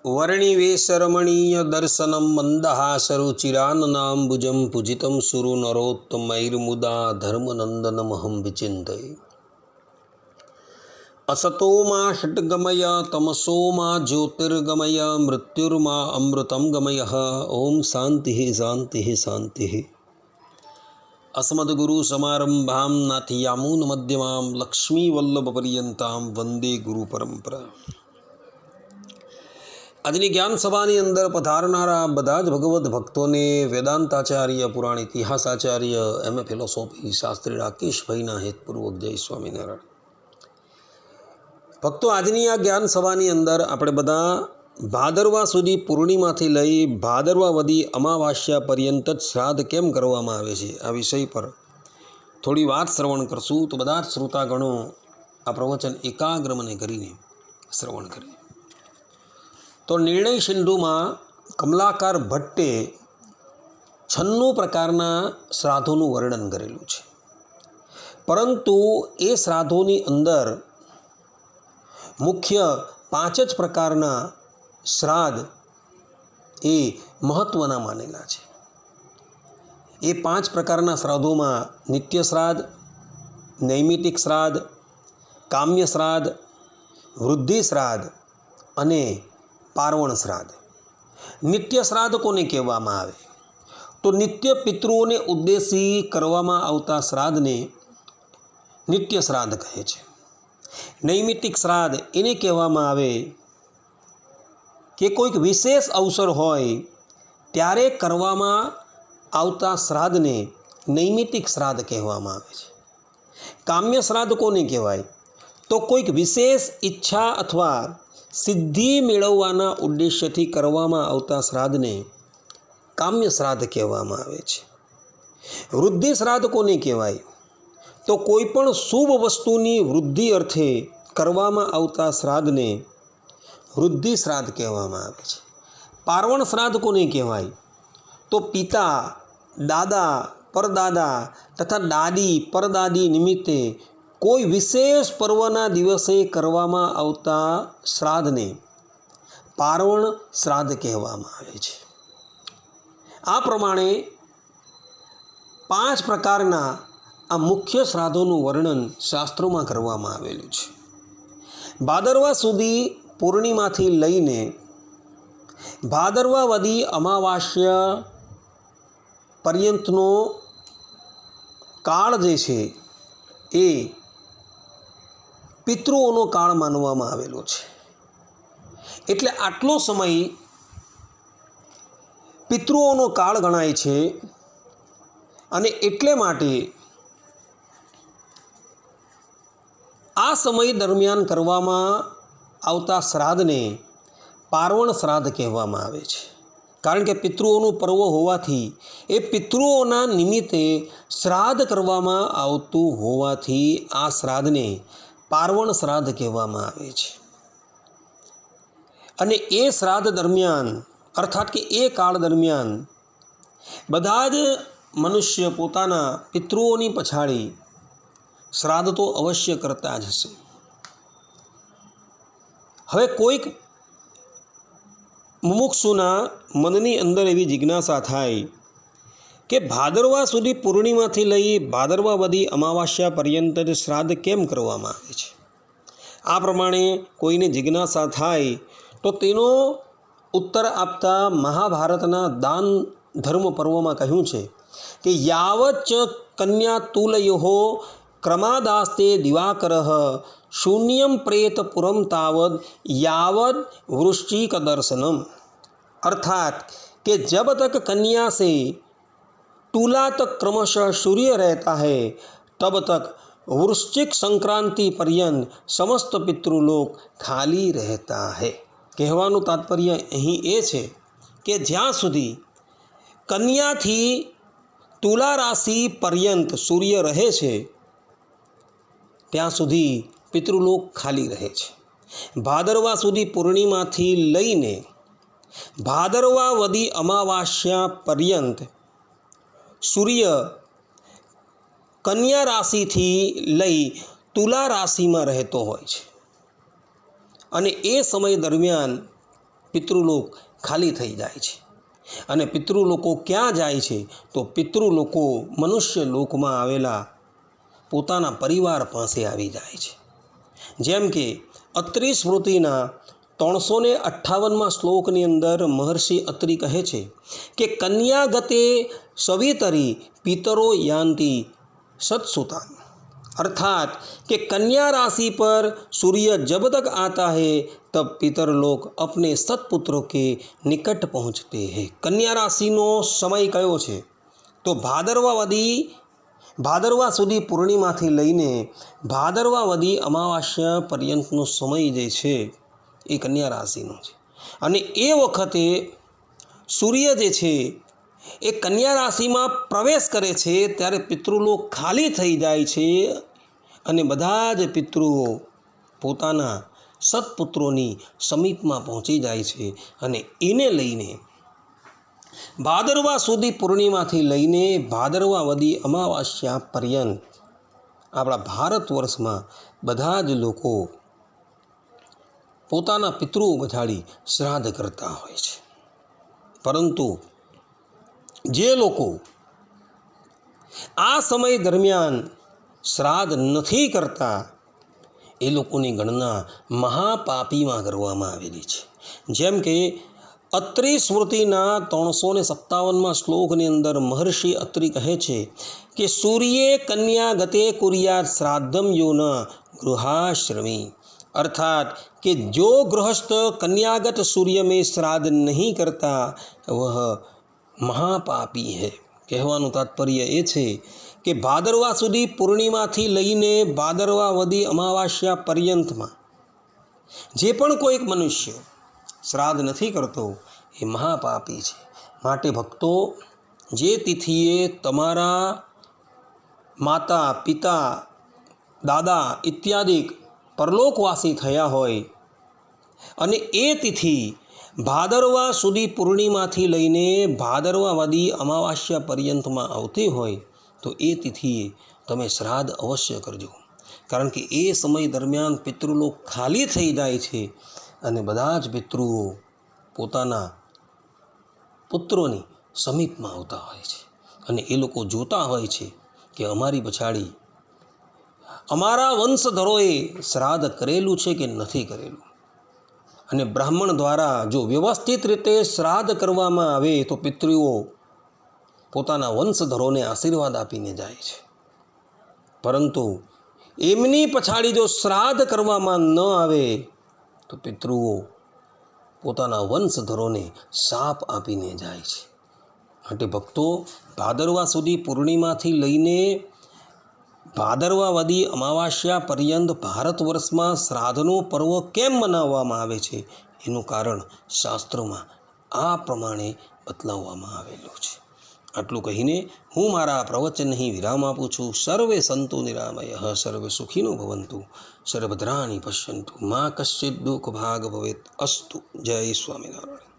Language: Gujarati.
वर्णिवेशरमणीय दर्शनं मन्दहासरुचिराननाम्बुजं पूजितं सुरनरोत्तमैर्मुदा धर्मनन्दनमहं विचिन्तये। असतो मा षट्गमय तमसो मा ज्योतिर्गमय मृत्युर्मा अमृतं गमयः। ओम शांति शांति शांति। अस्मद्गुरुसमारम्भां नाथयामुनमध्यमां लक्ष्मीवल्लभपर्यन्तां वंदे गुरुपरंपरा। આજની જ્ઞાન સભાની અંદર પધારનારા બધા જ ભગવદ્ ભક્તોને વેદાંતાચાર્ય, પુરાણ ઇતિહાસાચાર્ય, એમએ ફિલોસોફી શાસ્ત્રી રાકેશભાઈના હેતપૂર્વક જય સ્વામિનારાયણ. ભક્તો, આજની આ જ્ઞાન સભાની અંદર આપણે બધા ભાદરવા સુધી પૂર્ણિમાથી લઈ ભાદરવા વદી અમાવાસ્યા પર્યંત જ શ્રાદ્ધ કેમ કરવામાં આવે છે આ વિષય પર થોડી વાત શ્રવણ કરશું. તો બધા જ શ્રોતાગણો આ પ્રવચન એકાગ્ર મને કરીને શ્રવણ કરે. તો નિર્ણય સિંધુમાં કમલાકાર ભટ્ટે 96 પ્રકારના શ્રાદ્ધોનું વર્ણન કરેલું છે, પરંતુ એ શ્રાદ્ધોની અંદર મુખ્ય 5 જ પ્રકારના શ્રાદ્ધ એ મહત્ત્વના માનેલા છે. એ 5 પ્રકારના શ્રાદ્ધોમાં નિત્ય શ્રાદ્ધ, નૈમિતિક શ્રાદ્ધ, કામ્ય શ્રાદ્ધ, વૃદ્ધિ શ્રાદ્ધ અને પાર્વણ શ્રાદ્ધ. નિત્ય શ્રાદ્ધ કોને કહેવામાં આવે? તો નિત્ય પિતૃઓને ઉદ્દેશી કરવામાં આવતા શ્રાદ્ધને નિત્ય શ્રાદ્ધ કહે છે. નૈમિતિક શ્રાદ્ધ એને કહેવામાં આવે કે કોઈક વિશેષ અવસર હોય ત્યારે કરવામાં આવતા શ્રાદ્ધને નૈમિતિક શ્રાદ્ધ કહેવામાં આવે છે. કામ્ય શ્રાદ્ધ કોને કહેવાય? તો કોઈક વિશેષ ઈચ્છા અથવા સિદ્ધિ મેળવવાના ઉદ્દેશ્યથી કરવામાં આવતા શ્રાદ્ધને કામ્ય શ્રાદ્ધ કહેવામાં આવે છે. વૃદ્ધિ શ્રાદ્ધ કોને કહેવાય? તો કોઈ પણ શુભ વસ્તુની વૃદ્ધિ અર્થે કરવામાં આવતા શ્રાદ્ધને વૃદ્ધિ શ્રાદ્ધ કહેવામાં આવે છે. પાર્વણ શ્રાદ્ધ કોને કહેવાય? તો પિતા, દાદા, પરદાદા તથા દાદી, પરદાદી નિમિત્તે કોઈ વિશેષ પર્વના દિવસે કરવામાં આવતા શ્રાદ્ધને પાર્વણ શ્રાદ્ધ કહેવામાં આવે છે. આ પ્રમાણે 5 પ્રકારના આ મુખ્ય શ્રાદ્ધોનું વર્ણન શાસ્ત્રોમાં કરવામાં આવેલું છે. ભાદરવા સુધી પૂર્ણિમાથી લઈને ભાદરવા વદી અમાવાસ્યા પર્યંતનો કાળ જે છે એ પિતૃઓનો કાળ માનવામાં આવેલો છે. એટલે આટલો સમય પિતૃઓનો કાળ ગણાય છે અને એટલે માટે આ સમય દરમિયાન કરવામાં આવતા શ્રાદ્ધને પાર્વણ શ્રાદ્ધ કહેવામાં આવે છે. કારણ કે પિતૃઓનું પર્વ હોવાથી એ પિતૃઓના નિમિત્તે શ્રાદ્ધ કરવામાં આવતું હોવાથી આ શ્રાદ્ધને પાર્વણ શ્રાદ્ધ કહેવામાં આવે છે. અને એ શ્રાદ્ધ દરમિયાન અર્થાત કે એ કાળ દરમિયાન બધા જ મનુષ્ય પોતાના પિતૃઓની પછાડી શ્રાદ્ધ તો અવશ્ય કરતા જ હશે. હવે કોઈક મુમુક્ષુના મનની અંદર એવી જિજ્ઞાસા થાય કે ભાદરવા સુધી પૂર્ણિમાથી લઈ ભાદરવા વદી અમાવાસ્યા પર્યંત જ શ્રાદ્ધ કેમ કરવામાં આવે છે? આ પ્રમાણે કોઈને જિજ્ઞાસા થાય તો તેનો ઉત્તર આપતા મહાભારતના દાન ધર્મ પર્વમાં કહ્યું છે કે યાવચ્ચ કન્યા તુલયો ક્રમાદાસ્તે દિવાકરઃ શૂન્યમ પ્રેત પુરમ તાવદ यावद वृश्चिक दर्शनम. अर्थात कि जब तक कन्या से तुला तक क्रमशः सूर्य रहता है तब तक वृश्चिक संक्रांति पर्यंत समस्त पितृलोक खाली रहता है. કહેવાનું તાત્પર્ય અહીં એ છે કે જ્યાં સુધી કન્યાથી તુલા રાશિ પર્યંત સૂર્ય રહે છે ત્યાં સુધી પિતૃલોક ખાલી રહે છે. ભાદરવા સુધી પૂર્ણિમાથી લઈને ભાદરવા વદી અમાવાસ્યા પર્યંત સૂર્ય કન્યા રાશિથી લઈ તુલા રાશિમાં રહેતો હોય છે અને એ સમય દરમિયાન પિતૃલોક ખાલી થઈ જાય છે અને પિતૃલોકો ક્યાં જાય છે તો પિતૃલોકો મનુષ્ય લોકમાં આવેલા પોતાના પરિવાર પાસે આવી જાય છે. જેમ કે અત્રિ સ્મૃતિના 358માં શ્લોકની અંદર મહર્ષિ અત્રિ કહે છે કે કન્યાગતે સવિતરી પિતરો યાંતિ सत्सुता, अर्थात कि कन्या राशि पर सूर्य जब तक आता है तब पितरलोक अपने सत्पुत्रों के निकट पहुँचते हैं. कन्या राशिनो समय कयो छे तो भादरवा सुधी पूर्णिमाथी लईने भादरवा वधी अमावास्या पर्यंतनो समय जे छे ए कन्या राशिनो छे अने ए वखते सूर्य जे छे એ કન્યા રાશિમાં પ્રવેશ કરે છે ત્યારે પિતૃલોક ખાલી થઈ જાય છે અને બધા જ પિતૃઓ પોતાના સત્પુત્રોની સમીપમાં પહોંચી જાય છે અને એને લઈને ભાદરવા સુધી પૂર્ણિમાથી લઈને ભાદરવા વધી અમાવાસ્યા પર્યંત આપણા ભારત વર્ષમાં બધા જ લોકો પોતાના પિતૃઓ બજાડી શ્રાદ્ધ કરતા હોય છે. પરંતુ જે લોકો આ સમય દરમિયાન શ્રાદ્ધ નથી કરતા એ લોકોની ગણના મહાપાપીમાં કરવામાં આવેલી છે. જેમ કે અત્રિ સ્મૃતિના 357માં શ્લોકની અંદર મહર્ષિ અત્રિ કહે છે કે સૂર્યે કન્યા ગતે કુર્યાત શ્રાદ્ધમ યો ન ગૃહાશ્રમી, अर्थात कि जो गृहस्थ कन्यागत सूर्य में श्राद्ध नहीं करता वह महापापी है. કહેવાનું તાત્પર્ય એ છે કે ભાદરવા સુધી પૂર્ણિમાથી લઈને ભાદરવા વધી અમાવાસ્યા પર્યંતમાં જે પણ કોઈ એક મનુષ્ય શ્રાદ્ધ નથી કરતો એ મહાપાપી છે. માટે ભક્તો, જે તિથિએ તમારા માતા પિતા દાદા ઇત્યાદિ પરલોકવાસી થયા હોય અને એ તિથિ ભાદરવા સુધી પૂર્ણિમાથી લઈને ભાદરવા વધી અમાવાસ્યા પર્યંતમાં આવતી હોય તો એ તિથિએ તમે શ્રાદ્ધ અવશ્ય કરજો. કારણ કે એ સમય દરમિયાન પિતૃલોક ખાલી થઈ જાય છે અને બધા જ પિતૃઓ પોતાના પુત્રોની સમીપમાં આવતા હોય છે અને એ લોકો જોતા હોય છે કે અમારી પછાડી અમારા વંશધરોએ શ્રાદ્ધ કરેલું છે કે નથી કરેલું. અને બ્રાહ્મણ દ્વારા જો વ્યવસ્થિત રીતે શ્રાદ્ધ કરવામાં આવે તો પિતૃઓ પોતાના વંશધરોને આશીર્વાદ આપીને જાય છે. પરંતુ એમની પછાડી જો શ્રાદ્ધ કરવામાં ન આવે તો પિતૃઓ પોતાના વંશધરોને શાપ આપીને જાય છે. માટે ભક્તો, ભાદરવા સુધી પૂર્ણિમાથી લઈને ભાદરવા વધી અમાવાસ્યા પર્યંત ભારત વર્ષમાં શ્રાદ્ધનો પર્વ કેમ મનાવવામાં આવે છે એનું કારણ શાસ્ત્રોમાં આ પ્રમાણે બતલાવવામાં આવેલું છે. આટલું કહીને હું મારા પ્રવચનને વિરામ આપું છું. સર્વે સંતો નિરામયઃ, સર્વે સુખીનો ભવંતુ, સર્વભદ્રાણિ પશ્યન્તુ, મા કશ્ચિદ દુઃખ ભાગ ભવેત. અસ્તુ. જય સ્વામિનારાયણ.